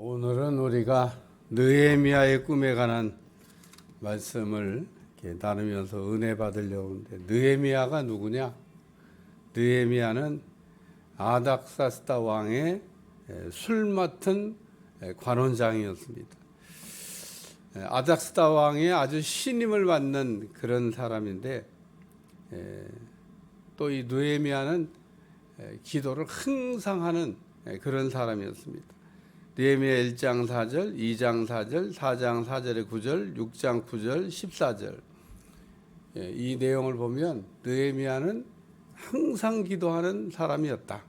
오늘은 우리가 느헤미야의 꿈에 관한 말씀을 이렇게 나누면서 은혜 받으려고 하는데, 느헤미야가 누구냐? 느헤미야는 아닥사스다 왕의 술 맡은 관원장이었습니다. 아닥사스다 왕의 아주 신임을 받는 그런 사람인데, 또 이 느헤미야는 기도를 항상 하는 그런 사람이었습니다. 느헤미야 1장 4절, 2장 4절, 4장 4절의 9절, 6장 9절, 14절. 이 내용을 보면 느헤미야는 항상 기도하는 사람이었다.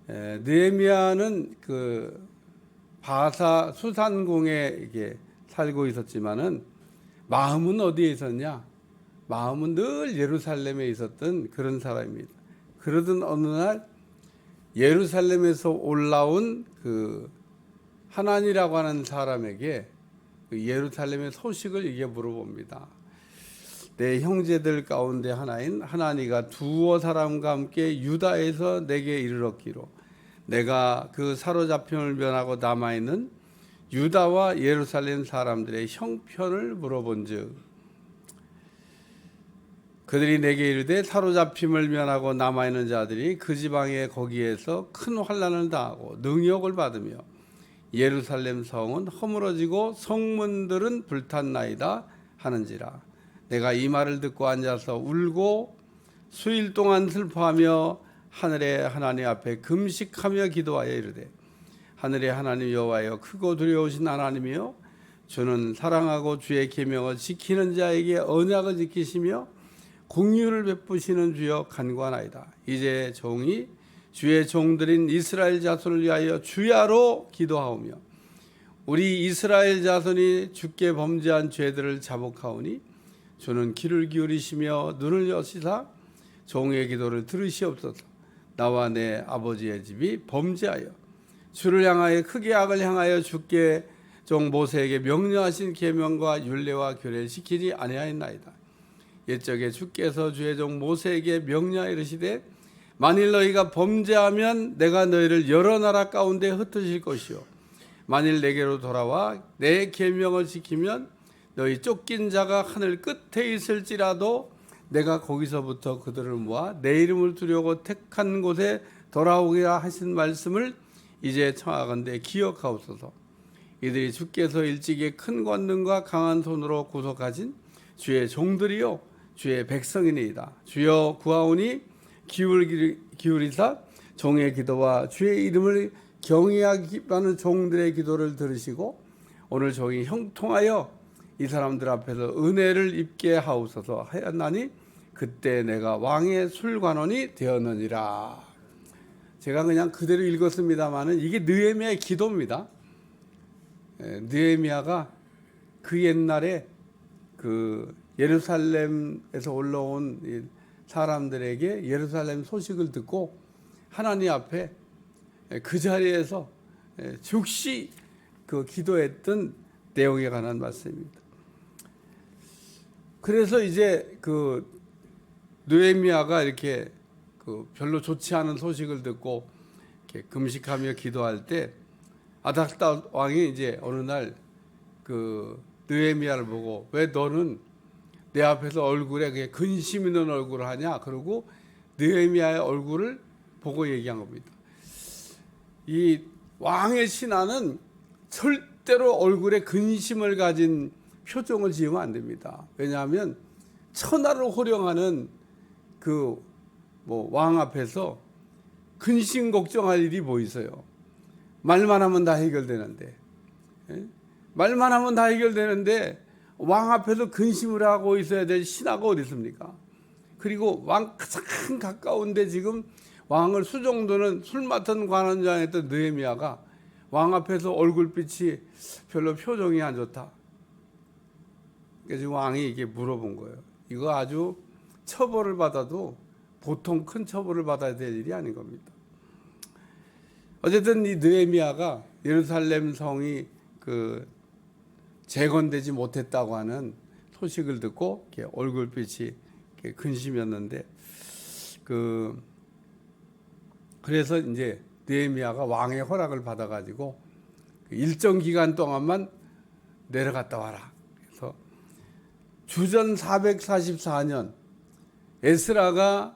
느헤미야는 그 바사 수산궁에 이게 살고 있었지만은 마음은 어디에 있었냐? 마음은 늘 예루살렘에 있었던 그런 사람입니다. 그러던 어느 날 예루살렘에서 올라온 그 하나니라고 하는 사람에게 그 예루살렘의 소식을 이게 물어봅니다. 내 형제들 가운데 하나인 하나니가 두어 사람과 함께 유다에서 내게 이르렀기로 내가 그 사로잡힘을 면하고 남아있는 유다와 예루살렘 사람들의 형편을 물어본즉 그들이 내게 이르되 사로잡힘을 면하고 남아있는 자들이 그 지방에 거기에서 큰 환난을 당하고 능욕을 받으며 예루살렘 성은 허물어지고 성문들은 불탔나이다 하는지라. 내가 이 말을 듣고 앉아서 울고 수일 동안 슬퍼하며 하늘의 하나님 앞에 금식하며 기도하여 이르되 하늘의 하나님 여호와여 크고 두려우신 하나님이여 주는 사랑하고 주의 계명을 지키는 자에게 언약을 지키시며 공유를 베푸시는 주여 간구하나이다. 이제 종이 주의 종들인 이스라엘 자손을 위하여 주야로 기도하오며 우리 이스라엘 자손이 주께 범죄한 죄들을 자복하오니 주는 귀를 기울이시며 눈을 여시사 종의 기도를 들으시옵소서. 나와 내 아버지의 집이 범죄하여 주를 향하여 크게 악을 향하여 주께 종 모세에게 명령하신 계명과 율례와 규례를 지키지 아니하였나이다. 옛적에 주께서 주의 종 모세에게 명령하여 이르시되 만일 너희가 범죄하면 내가 너희를 여러 나라 가운데 흩으실 것이요 만일 내게로 돌아와 내 계명을 지키면 너희 쫓긴 자가 하늘 끝에 있을지라도 내가 거기서부터 그들을 모아 내 이름을 두려고 택한 곳에 돌아오게 하신 말씀을 이제 청하건대 기억하옵소서. 이들이 주께서 일찍이 큰 권능과 강한 손으로 구속하신 주의 종들이요 주의 백성이니이다. 주여 구하오니 기울이사 종의 기도와 주의 이름을 경외하기 바라는 종들의 기도를 들으시고 오늘 종이 형통하여 이 사람들 앞에서 은혜를 입게 하옵소서 하였나니 그때 내가 왕의 술관원이 되었느니라. 제가 그냥 그대로 읽었습니다만은 이게 느헤미야의 기도입니다. 느헤미야가 그 옛날에 그 예루살렘에서 올라온 사람들에게 예루살렘 소식을 듣고 하나님 앞에 그 자리에서 즉시 그 기도했던 내용에 관한 말씀입니다. 그래서 이제 그 느헤미야가 이렇게 그 별로 좋지 않은 소식을 듣고 이렇게 금식하며 기도할 때 아닥사스다 왕이 이제 어느 날 그 느헤미야를 보고 왜 너는 내 앞에서 얼굴에 그게 근심 있는 얼굴을 하냐? 그러고 느헤미야의 얼굴을 보고 얘기한 겁니다. 이 왕의 신하는 절대로 얼굴에 근심을 가진 표정을 지으면 안 됩니다. 왜냐하면 천하를 호령하는 그 뭐 왕 앞에서 근심 걱정할 일이 뭐 있어요? 말만 하면 다 해결되는데, 말만 하면 다 해결되는데 왕 앞에서 근심을 하고 있어야 될 신하가 어디 있습니까? 그리고 왕 가장 가까운데 지금 왕을 수종도는 술 맡은 관원장이었던 느헤미야가 왕 앞에서 얼굴빛이 별로 표정이 안 좋다. 그래서 왕이 이게 물어본 거예요. 이거 아주 처벌을 받아도 보통 큰 처벌을 받아야 될 일이 아닌 겁니다. 어쨌든 이 느헤미야가 예루살렘 성이 그 재건되지 못했다고 하는 소식을 듣고 이렇게 얼굴빛이 이렇게 근심이었는데 그래서 이제 느헤미야가 왕의 허락을 받아가지고 일정 기간 동안만 내려갔다 와라. 그래서 주전 444년 에스라가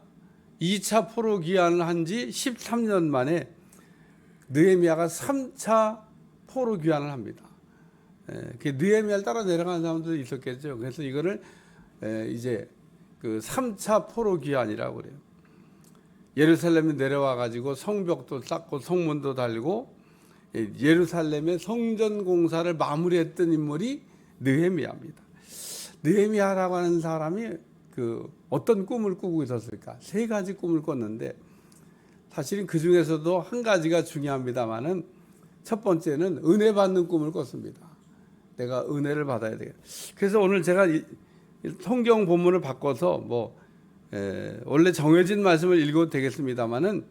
2차 포로 귀환을 한 지 13년 만에 느헤미야가 3차 포로 귀환을 합니다. 느헤미야를 따라 내려가는 사람도 있었겠죠. 그래서 이거를 이제 그 3차 포로 귀환이라고 그래요. 예루살렘에 내려와 가지고 성벽도 쌓고 성문도 달고 예루살렘의 성전 공사를 마무리했던 인물이 느헤미야입니다. 느헤미야라고 하는 사람이 그 어떤 꿈을 꾸고 있었을까? 3가지 꿈을 꿨는데 사실은 그 중에서도 한 가지가 중요합니다만은 첫 번째는 은혜 받는 꿈을 꿨습니다. 내가 은혜를 받아야 되겠다. 그래서 오늘 제가 성경 본문을 바꿔서 원래 정해진 말씀을 읽어도 되겠습니다만은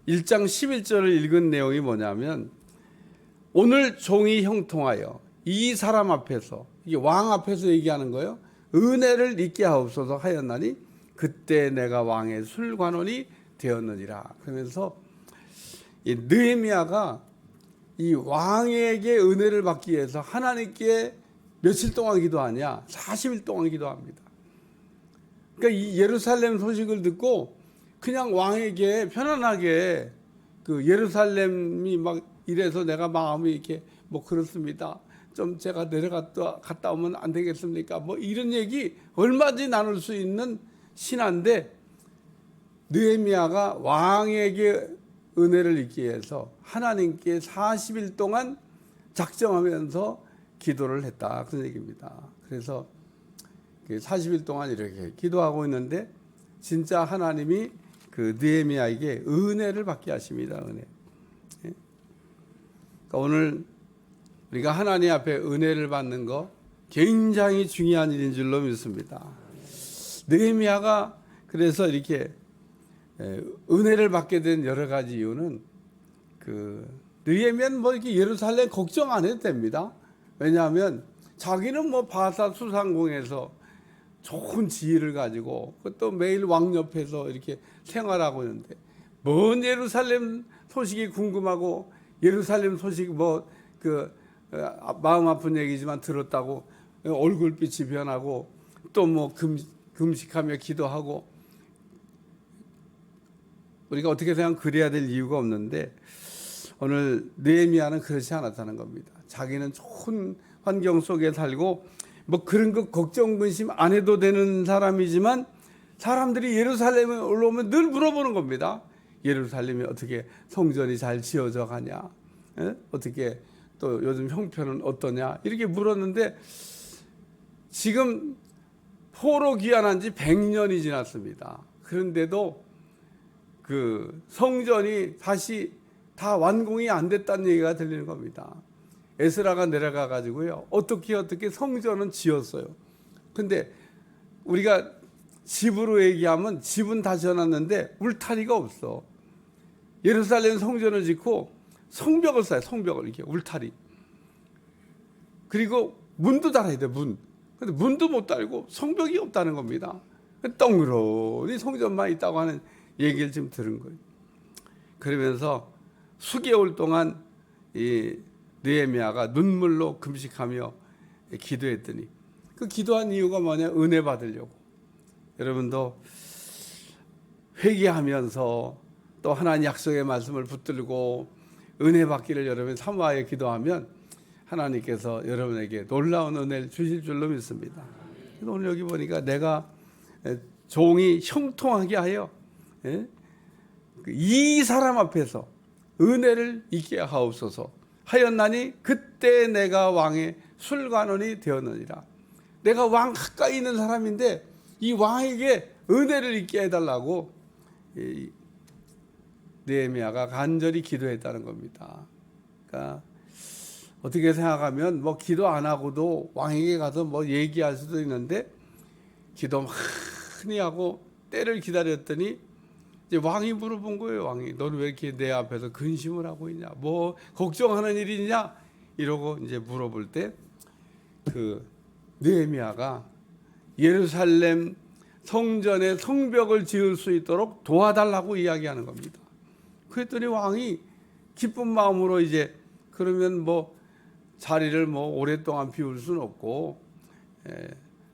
1장 11절을 읽은 내용이 뭐냐면 오늘 종이 형통하여 이 사람 앞에서 이게 왕 앞에서 얘기하는 거예요. 은혜를 잊게 하옵소서 하였나니 그때 내가 왕의 술관원이 되었느니라. 그러면서 이 느헤미야가 이 왕에게 은혜를 받기 위해서 하나님께 며칠 동안 기도하냐? 40일 동안 기도합니다. 그러니까 이 예루살렘 소식을 듣고 그냥 왕에게 편안하게 그 예루살렘이 막 이래서 내가 마음이 이렇게 그렇습니다. 좀 제가 갔다 오면 안 되겠습니까? 이런 얘기 얼마든지 나눌 수 있는 신하인데 느헤미야가 왕에게 은혜를 잊기 위해서 하나님께 40일 동안 작정하면서 기도를 했다. 그런 얘기입니다. 그래서 40일 동안 이렇게 기도하고 있는데 진짜 하나님이 그 느헤미야에게 은혜를 받게 하십니다. 은혜. 그러니까 오늘 우리가 하나님 앞에 은혜를 받는 거 굉장히 중요한 일인 줄로 믿습니다. 느헤미야가 그래서 이렇게 은혜를 받게 된 여러 가지 이유는 느헤미야는 이렇게 예루살렘 걱정 안 해도 됩니다. 왜냐하면 자기는 바사 수상궁에서 좋은 지위를 가지고 또 매일 왕 옆에서 이렇게 생활하고 있는데 먼 예루살렘 소식이 궁금하고 예루살렘 소식 마음 아픈 얘기지만 들었다고 얼굴빛이 변하고 또 금식하며 기도하고 우리가 어떻게 생각하면 그래야 될 이유가 없는데 오늘 느헤미야는 그렇지 않았다는 겁니다. 자기는 좋은 환경 속에 살고 그런 거 걱정 근심 안 해도 되는 사람이지만 사람들이 예루살렘에 올라오면 늘 물어보는 겁니다. 예루살렘이 어떻게 성전이 잘 지어져 가냐? 어떻게 또 요즘 형편은 어떠냐? 이렇게 물었는데 지금 포로 귀환한 지 100년이 지났습니다. 그런데도 그 성전이 다시 다 완공이 안 됐다는 얘기가 들리는 겁니다. 에스라가 내려가 가지고요. 어떻게 성전은 지었어요. 근데 우리가 집으로 얘기하면 집은 다 지어놨는데 울타리가 없어. 예루살렘 성전을 짓고 성벽을 쌓아요. 성벽을 이렇게 울타리. 그리고 문도 달아야 돼. 문. 근데 문도 못 달고 성벽이 없다는 겁니다. 덩그러니 성전만 있다고 하는 얘기를 지금 들은 거예요. 그러면서 수개월 동안 이 느헤미야가 눈물로 금식하며 기도했더니 그 기도한 이유가 뭐냐? 은혜 받으려고. 여러분도 회개하면서 또 하나님 약속의 말씀을 붙들고 은혜 받기를 여러분 사모하여 기도하면 하나님께서 여러분에게 놀라운 은혜를 주실 줄로 믿습니다. 오늘 여기 보니까 내가 종이 형통하게 하여 이 사람 앞에서 은혜를 잊게 하옵소서 하였나니 그때 내가 왕의 술관원이 되었느니라. 내가 왕 가까이 있는 사람인데 이 왕에게 은혜를 잊게 해달라고 느헤미야가 간절히 기도했다는 겁니다. 그러니까 어떻게 생각하면 기도 안 하고도 왕에게 가서 얘기할 수도 있는데 기도 많이 하고 때를 기다렸더니 이제 왕이 물어본 거예요. 왕이 너는 왜 이렇게 내 앞에서 근심을 하고 있냐? 걱정하는 일이냐? 이러고 이제 물어볼 때 그 느헤미야가 예루살렘 성전의 성벽을 지을 수 있도록 도와달라고 이야기하는 겁니다. 그랬더니 왕이 기쁜 마음으로 이제 그러면 뭐 자리를 뭐 오랫동안 비울 수는 없고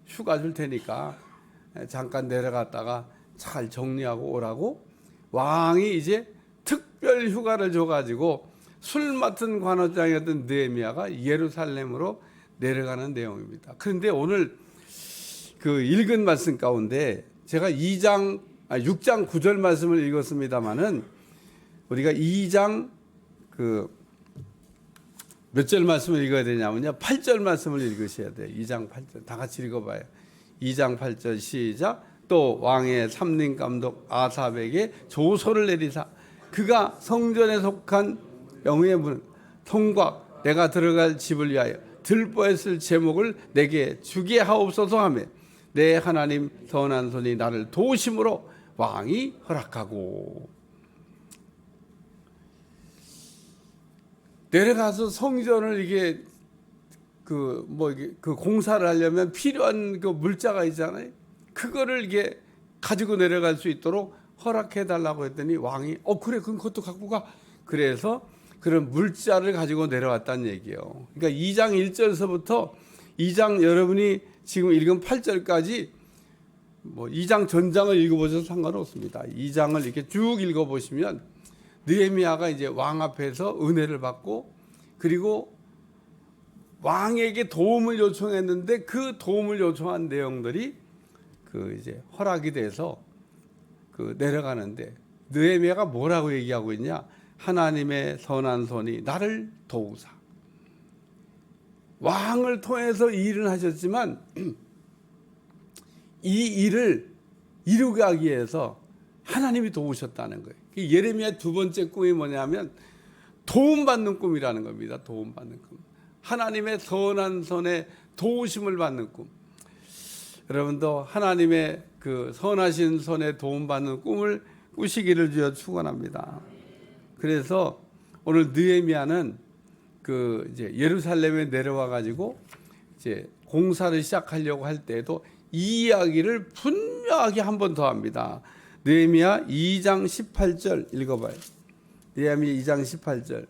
휴가 줄 테니까 잠깐 내려갔다가 잘 정리하고 오라고 왕이 이제 특별 휴가를 줘가지고 술 맡은 관원장이었던 느헤미야가 예루살렘으로 내려가는 내용입니다. 그런데 오늘 그 읽은 말씀 가운데 제가 6장 9절 말씀을 읽었습니다마는 우리가 2장 몇 절 말씀을 읽어야 되냐면요, 8절 말씀을 읽으셔야 돼요. 2장 8절 다 같이 읽어봐요. 2장 8절 시작. 또 왕의 삼림 감독 아삽에게 조서를 내리사 그가 성전에 속한 영의 문 통과 내가 들어갈 집을 위하여 들보에 쓸 제목을 내게 주게 하옵소서 하며 내 하나님 선한 손이 나를 도우심으로 왕이 허락하고. 내려가서 성전을 이게 그 공사를 하려면 필요한 그 물자가 있잖아요. 그거를 이게 가지고 내려갈 수 있도록 허락해 달라고 했더니 왕이 그래 그럼 그것도 갖고 가. 그래서 그런 물자를 가지고 내려왔다는 얘기예요. 그러니까 2장 1절서부터 2장 여러분이 지금 읽은 8절까지 뭐 2장 전장을 읽어보셔도 상관없습니다. 2장을 이렇게 쭉 읽어보시면 느헤미야가 이제 왕 앞에서 은혜를 받고 그리고 왕에게 도움을 요청했는데 그 도움을 요청한 내용들이 그 이제 허락이 돼서 그 내려가는데 느헤미야가 뭐라고 얘기하고 있냐? 하나님의 선한 손이 나를 도우사. 왕을 통해서 이 일을 하셨지만 이 일을 이루게 하기 위해서 하나님이 도우셨다는 거예요. 예레미야 두 번째 꿈이 뭐냐면 도움받는 꿈이라는 겁니다. 도움받는 꿈. 하나님의 선한 손에 도우심을 받는 꿈. 여러분도 하나님의 그 선하신 손에 도움받는 꿈을 꾸시기를 주여 축원합니다. 그래서 오늘 느헤미야는 그 이제 예루살렘에 내려와 가지고 이제 공사를 시작하려고 할 때에도 이 이야기를 분명하게 한 번 더 합니다. 느헤미야 2장 18절 읽어봐요. 느헤미야 2장 18절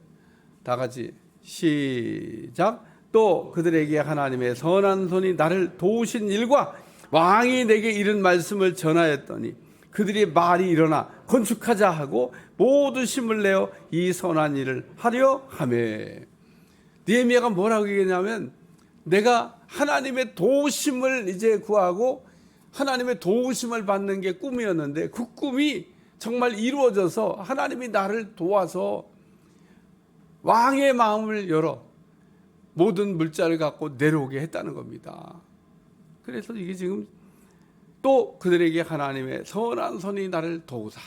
다 같이 시작. 또 그들에게 하나님의 선한 손이 나를 도우신 일과 왕이 내게 이른 말씀을 전하였더니 그들이 말이 일어나 건축하자 하고 모두 힘을 내어 이 선한 일을 하려 하매. 느헤미야가 뭐라고 얘기했냐면 내가 하나님의 도우심을 이제 구하고 하나님의 도우심을 받는 게 꿈이었는데 그 꿈이 정말 이루어져서 하나님이 나를 도와서 왕의 마음을 열어 모든 물자를 갖고 내려오게 했다는 겁니다. 그래서 이게 지금 또 그들에게 하나님의 선한 손이 나를 도우사.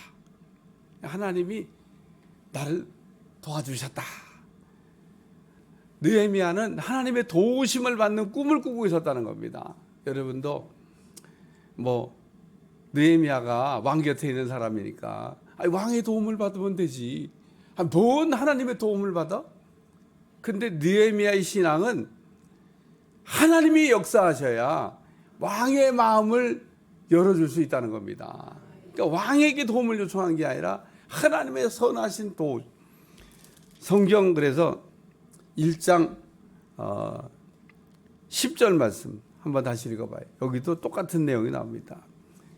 하나님이 나를 도와주셨다. 느헤미야는 하나님의 도우심을 받는 꿈을 꾸고 있었다는 겁니다. 여러분도 뭐 느헤미야가 왕 곁에 있는 사람이니까 왕의 도움을 받으면 되지. 뭔 하나님의 도움을 받아? 근데 느헤미야의 신앙은 하나님이 역사하셔야 왕의 마음을 열어줄 수 있다는 겁니다. 그러니까 왕에게 도움을 요청한 게 아니라 하나님의 선하신 도움. 성경 그래서 1장 10절 말씀 한번 다시 읽어봐요. 여기도 똑같은 내용이 나옵니다.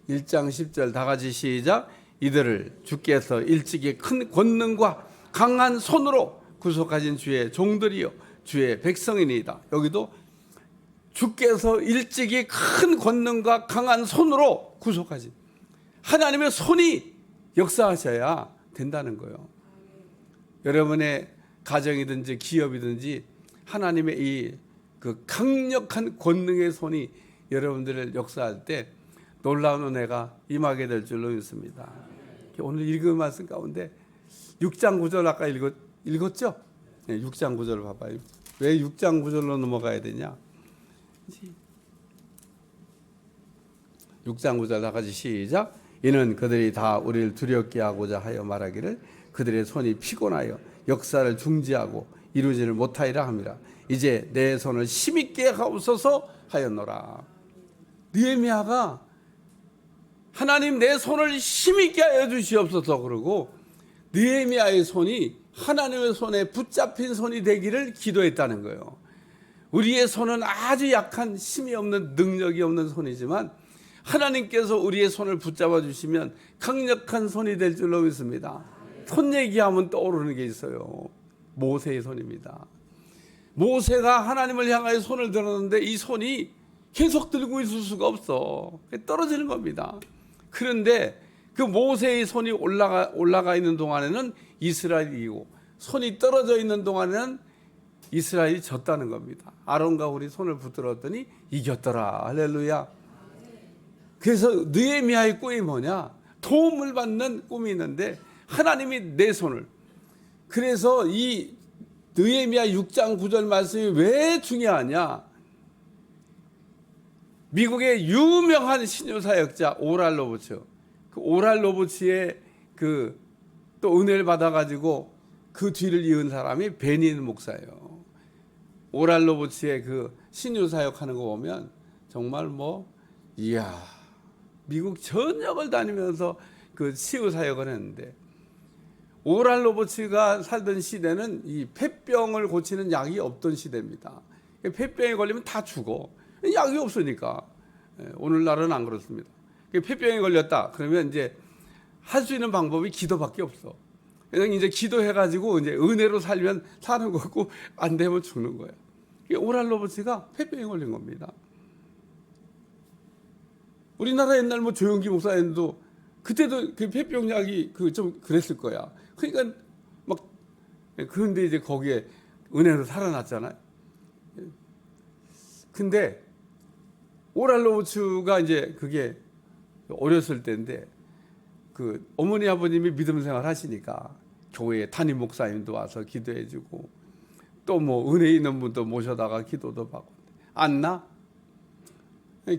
1장 10절 다 같이 시작. 이들을 주께서 일찍이 큰 권능과 강한 손으로 구속하신 주의 종들이요 주의 백성이니이다. 여기도 주께서 일찍이 큰 권능과 강한 손으로 구속하신 하나님의 손이 역사하셔야 된다는 거예요. 여러분의 가정이든지 기업이든지 하나님의 이 그 강력한 권능의 손이 여러분들을 역사할 때 놀라운 은혜가 임하게 될 줄로 믿습니다. 오늘 읽은 말씀 가운데 6장 9절 아까 읽었죠? 네, 6장 9절 봐봐요. 왜 6장 9절로 넘어가야 되냐? 6장 9절 다 같이 시작. 이는 그들이 다 우리를 두렵게 하고자 하여 말하기를 그들의 손이 피곤하여 역사를 중지하고 이루지를 못하리라 함이라. 이제 내 손을 힘있게 하옵소서 하였노라. 느헤미야가 하나님 내 손을 힘있게 하여 주시옵소서 그러고 느헤미야의 손이 하나님의 손에 붙잡힌 손이 되기를 기도했다는 거예요. 우리의 손은 아주 약한 힘이 없는 능력이 없는 손이지만 하나님께서 우리의 손을 붙잡아 주시면 강력한 손이 될 줄로 믿습니다. 손 얘기하면 떠오르는 게 있어요. 모세의 손입니다. 모세가 하나님을 향하여 손을 들었는데 이 손이 계속 들고 있을 수가 없어. 떨어지는 겁니다. 그런데 그 모세의 손이 올라가 있는 동안에는 이스라엘이 이기고 손이 떨어져 있는 동안에는 이스라엘이 졌다는 겁니다. 아론과 홀이 손을 붙들었더니 이겼더라. 할렐루야. 그래서 느헤미야의 꿈이 뭐냐? 도움을 받는 꿈이 있는데 하나님이 내 손을. 그래서 이 느헤미야 6장 9절 말씀이 왜 중요하냐? 미국의 유명한 신유사역자 오랄 로버츠, 그 오랄 로버츠의 그 또 은혜를 받아가지고 그 뒤를 이은 사람이 베닌 목사예요. 오랄 로버츠의 그 신유사역하는 거 보면 정말 이야, 미국 전역을 다니면서 그 치유사역을 했는데, 오랄 로버츠가 살던 시대는 이 폐병을 고치는 약이 없던 시대입니다. 폐병에 걸리면 다 죽어. 약이 없으니까. 오늘날은 안 그렇습니다. 폐병에 걸렸다. 그러면 이제 할 수 있는 방법이 기도밖에 없어. 그냥 이제 기도해가지고 이제 은혜로 살면 사는 거고 안 되면 죽는 거야. 오랄 로버츠가 폐병에 걸린 겁니다. 우리나라 옛날 조용기 목사님도 그때도 그 폐병약이 좀 그랬을 거야. 그러니까 그런데 이제 거기에 은혜로 살아났잖아요. 근데 오랄 로버츠가 이제 그게 어렸을 때인데 그 어머니 아버님이 믿음 생활 하시니까 교회 담임 목사님도 와서 기도해주고 또 은혜 있는 분도 모셔다가 기도도 받고 안 나?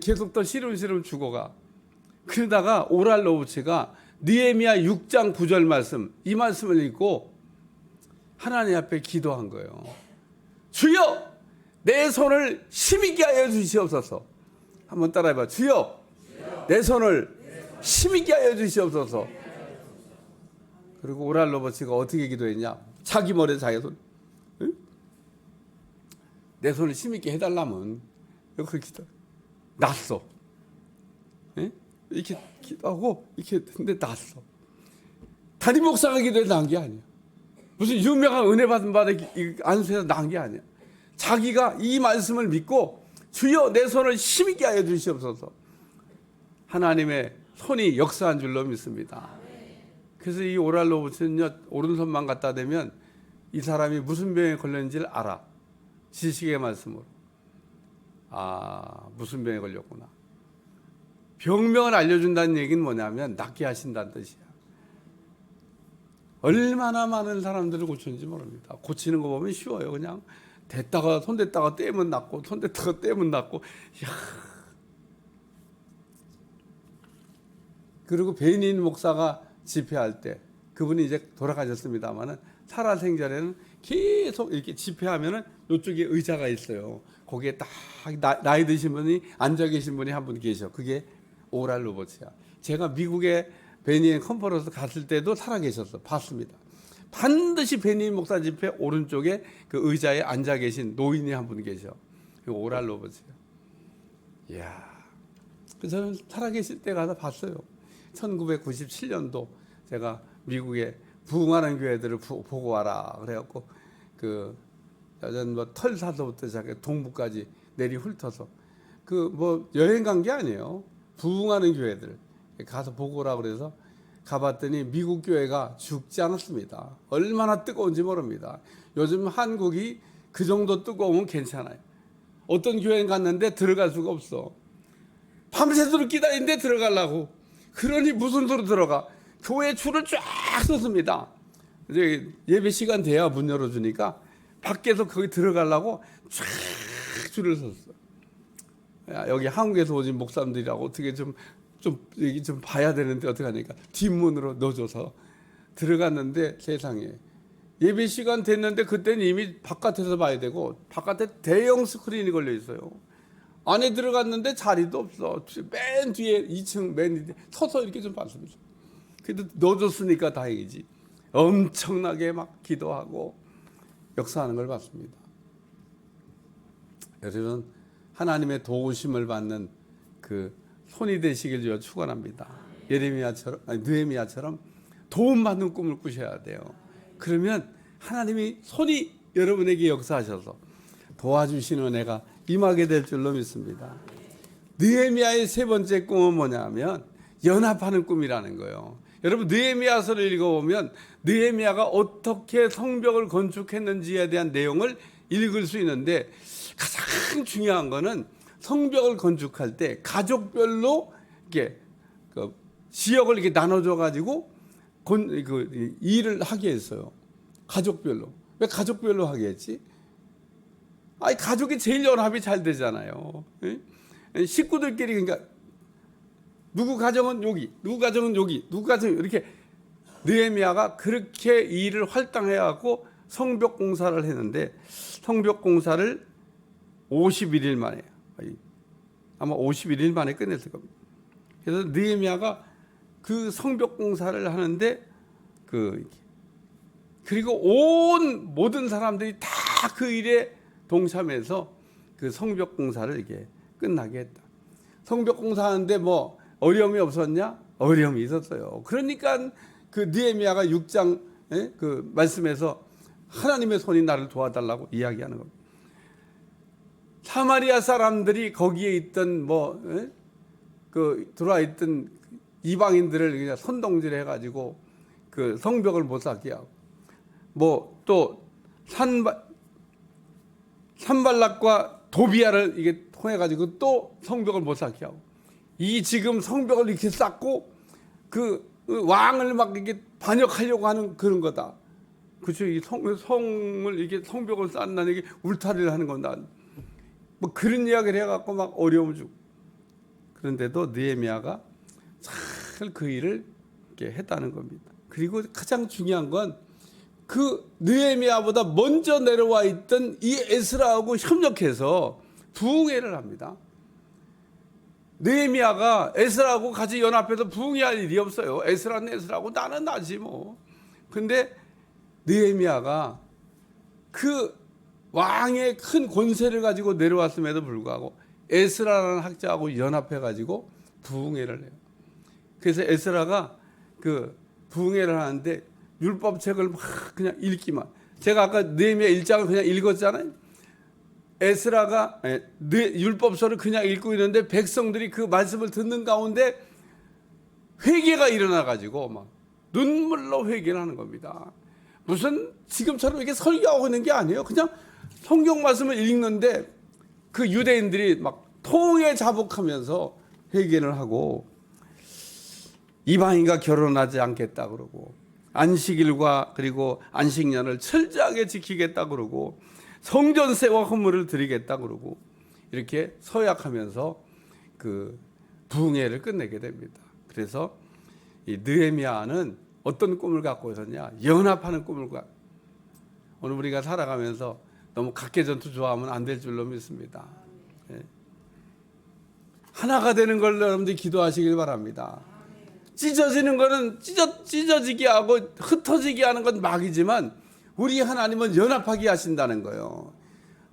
계속 또 시름시름 죽어가. 그러다가 오랄 로버츠가 느헤미야 6장 9절 말씀, 이 말씀을 읽고 하나님 앞에 기도한 거예요. 주여, 내 손을 힘있게 하여 주시옵소서. 한번 따라해봐. 주여, 내 손을 힘있게 하여 주시옵소서. 그리고 오랄 로버츠가 어떻게 기도했냐? 자기 머리에 자기 손, 응? 내 손을 힘있게 해달라면 그렇게 기도. 났어. 응? 이렇게 기도하고 이렇게 했는데 났어. 담임 목사가 기도해서 난 게 아니야. 무슨 유명한 은혜 받은 바에 안수해서 난 게 아니야. 자기가 이 말씀을 믿고 주여 내 손을 힘있게 하여 주시옵소서. 하나님의 손이 역사한 줄로 믿습니다. 그래서 이 오랄 로버츠는요, 오른손만 갖다 대면 이 사람이 무슨 병에 걸렸는지를 알아. 지식의 말씀으로. 무슨 병에 걸렸구나. 병명을 알려준다는 얘기는 뭐냐면 낫게 하신다는 뜻이야. 얼마나 많은 사람들을 고쳤는지 모릅니다. 고치는 거 보면 쉬워요. 그냥 손 댔다가 떼면 낫고, 손 댔다가 떼면 낫고. 그리고 베닌 목사가 집회할 때, 그분이 이제 돌아가셨습니다만은 살아생전에는 계속 이렇게 집회하면은 이쪽에 의자가 있어요. 거기에 딱 나이 드신 분이 앉아 계신 분이 한 분 계셔. 그게 오랄 로버츠야. 제가 미국에 베닌 컨퍼런스 갔을 때도 살아 계셨어. 봤습니다. 반드시 베닌 목사 집회 오른쪽에 그 의자에 앉아 계신 노인이 한 분 계셔. 그 오랄 로버츠야. 이야. 그래서 저는 살아 계실 때 가서 봤어요. 1997년도 제가 미국에 부흥하는 교회들을 보고 와라 그래갖고 그 여전 털사서부터 시작해 동부까지 내리 훑어서 여행 간 게 아니에요. 부흥하는 교회들 가서 보고 오라 그래서 가봤더니 미국 교회가 죽지 않았습니다. 얼마나 뜨거운지 모릅니다. 요즘 한국이 그 정도 뜨거우면 괜찮아요. 어떤 교회 갔는데 들어갈 수가 없어. 밤새도록 기다리는데 들어가려고. 그러니 무슨 수로 들어가? 교회 줄을 쫙 섰습니다. 이제 예배 시간 돼야 문 열어주니까 밖에서 거기 들어가려고 쫙 줄을 섰어. 여기 한국에서 오신 목사님들이라고 어떻게 여기 좀 봐야 되는데 어떻게 하니까 뒷문으로 넣어줘서 들어갔는데 세상에 예배 시간 됐는데 그때는 이미 바깥에서 봐야 되고 바깥에 대형 스크린이 걸려 있어요. 안에 들어갔는데 자리도 없어. 맨 뒤에 2층 맨 뒤에 서서 이렇게 좀 봤습니다. 그래도 넣어줬으니까 다행이지. 엄청나게 막 기도하고 역사하는 걸 봤습니다. 여러분, 하나님의 도우심을 받는 그 손이 되시길 주여 축원합니다. 느헤미야처럼 도움받는 꿈을 꾸셔야 돼요. 그러면 하나님이 손이 여러분에게 역사하셔서 도와주시는 은혜가 임하게 될 줄로 믿습니다. 느헤미야의 세 번째 꿈은 뭐냐면 연합하는 꿈이라는 거예요. 여러분, 느헤미야서를 읽어보면 느헤미야가 어떻게 성벽을 건축했는지에 대한 내용을 읽을 수 있는데, 가장 중요한 거는 성벽을 건축할 때 가족별로 이렇게 그 지역을 이렇게 나눠줘 가지고 일을 하게 했어요. 가족별로. 왜 가족별로 하게 했지? 아니, 가족이 제일 연합이 잘 되잖아요. 식구들끼리, 그러니까 누구 가정은 여기, 누구 가정은 여기, 누구 가정은 이렇게. 느헤미야가 그렇게 일을 활당해 갖고 성벽 공사를 했는데, 성벽 공사를 51일 만에, 아마 51일 만에 끝냈을 겁니다. 그래서 느헤미야가 그 성벽 공사를 하는데 그리고 온 모든 사람들이 다 그 일에 동참해서 그 성벽 공사를 이렇게 끝나게 했다. 성벽 공사하는데 뭐 어려움이 없었냐? 어려움이 있었어요. 그러니까 그 느헤미야가 6장 그 말씀에서 하나님의 손이 나를 도와달라고 이야기하는 겁니다. 사마리아 사람들이 거기에 있던 들어와 있던 이방인들을 그냥 선동질 해가지고 그 성벽을 못 쌓게 하고, 또 산발락과 도비아를 이게 통해 가지고 또 성벽을 못 쌓게 하고, 이 지금 성벽을 이렇게 쌓고 그 왕을 막 이렇게 반역하려고 하는 그런 거다. 그렇죠? 이 성을 이렇게 성벽을 쌓는다는 게 울타리를 하는 건다. 뭐 그런 이야기를 해갖고 막 어려움을 주고. 그런데도 느헤미야가 잘 그 일을 이렇게 했다는 겁니다. 그리고 가장 중요한 건 그 느헤미야보다 먼저 내려와 있던 이 에스라하고 협력해서 부흥회를 합니다. 느헤미야가 에스라하고 같이 연합해서 부흥회할 일이 없어요. 에스라는 에스라고 나는 나지 뭐. 근데 느헤미야가 그 왕의 큰 권세를 가지고 내려왔음에도 불구하고 에스라라는 학자하고 연합해가지고 부흥회를 해요. 그래서 에스라가 그 부흥회를 하는데 율법책을 막 그냥 읽기만. 제가 아까 느헤미야 1장을 그냥 읽었잖아요. 에스라가 율법서를 그냥 읽고 있는데 백성들이 그 말씀을 듣는 가운데 회개가 일어나가지고 막 눈물로 회개를 하는 겁니다. 무슨 지금처럼 이렇게 설교하고 있는 게 아니에요. 그냥 성경 말씀을 읽는데 그 유대인들이 막 통에 자복하면서 회개를 하고, 이방인과 결혼하지 않겠다 그러고, 안식일과 그리고 안식년을 철저하게 지키겠다 그러고, 성전세와 헌물을 드리겠다 그러고, 이렇게 서약하면서 그 부흥회를 끝내게 됩니다. 그래서 이 느헤미야는 어떤 꿈을 갖고 있었냐? 연합하는 꿈을 갖고. 오늘 우리가 살아가면서 너무 각계전투 좋아하면 안 될 줄로 믿습니다. 하나가 되는 걸 여러분들이 기도하시길 바랍니다. 찢어지는 거는 찢어지게 하고 흩어지게 하는 건 막이지만, 우리 하나님은 연합하게 하신다는 거예요.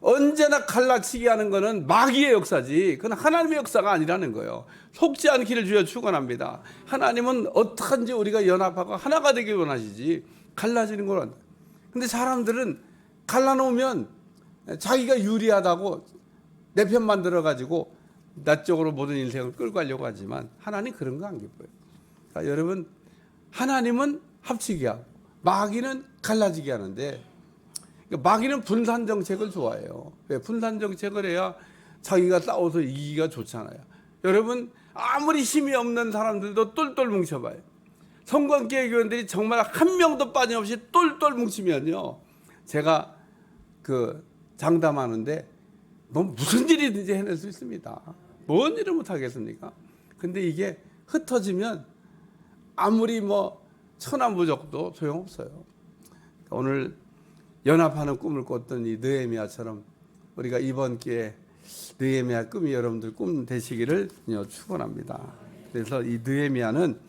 언제나 갈라치게 하는 거는 마귀의 역사지, 그건 하나님의 역사가 아니라는 거예요. 속지 않기를 주여 축원합니다. 하나님은 어떡한지 우리가 연합하고 하나가 되길 원하시지, 갈라지는 건. 근데 사람들은 갈라놓으면 자기가 유리하다고 내 편 만들어가지고 나 쪽으로 모든 인생을 끌고 가려고 하지만, 하나님 그런 거 안 기뻐요. 그러니까 여러분, 하나님은 합치게 하고 마귀는 갈라지게 하는데, 그러니까 마귀는 분산 정책을 좋아해요. 왜? 분산 정책을 해야 자기가 싸워서 이기기가 좋잖아요. 여러분, 아무리 힘이 없는 사람들도 똘똘 뭉쳐봐요. 성관계 교원들이 정말 한 명도 빠짐없이 똘똘 뭉치면요, 제가 그 장담하는데 뭐 무슨 일이든지 해낼 수 있습니다. 뭔 일을 못 하겠습니까? 근데 이게 흩어지면 아무리 뭐 천하무적도 소용없어요. 오늘 연합하는 꿈을 꿨던 이 느헤미야처럼 우리가 이번 기회에 느헤미야 꿈이 여러분들 꿈 되시기를 축원합니다. 그래서 이 느헤미야는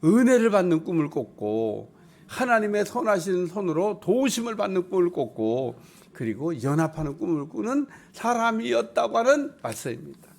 은혜를 받는 꿈을 꿨고, 하나님의 선하신 손으로 도우심을 받는 꿈을 꿨고 그리고 연합하는 꿈을 꾸는 사람이었다고 하는 말씀입니다.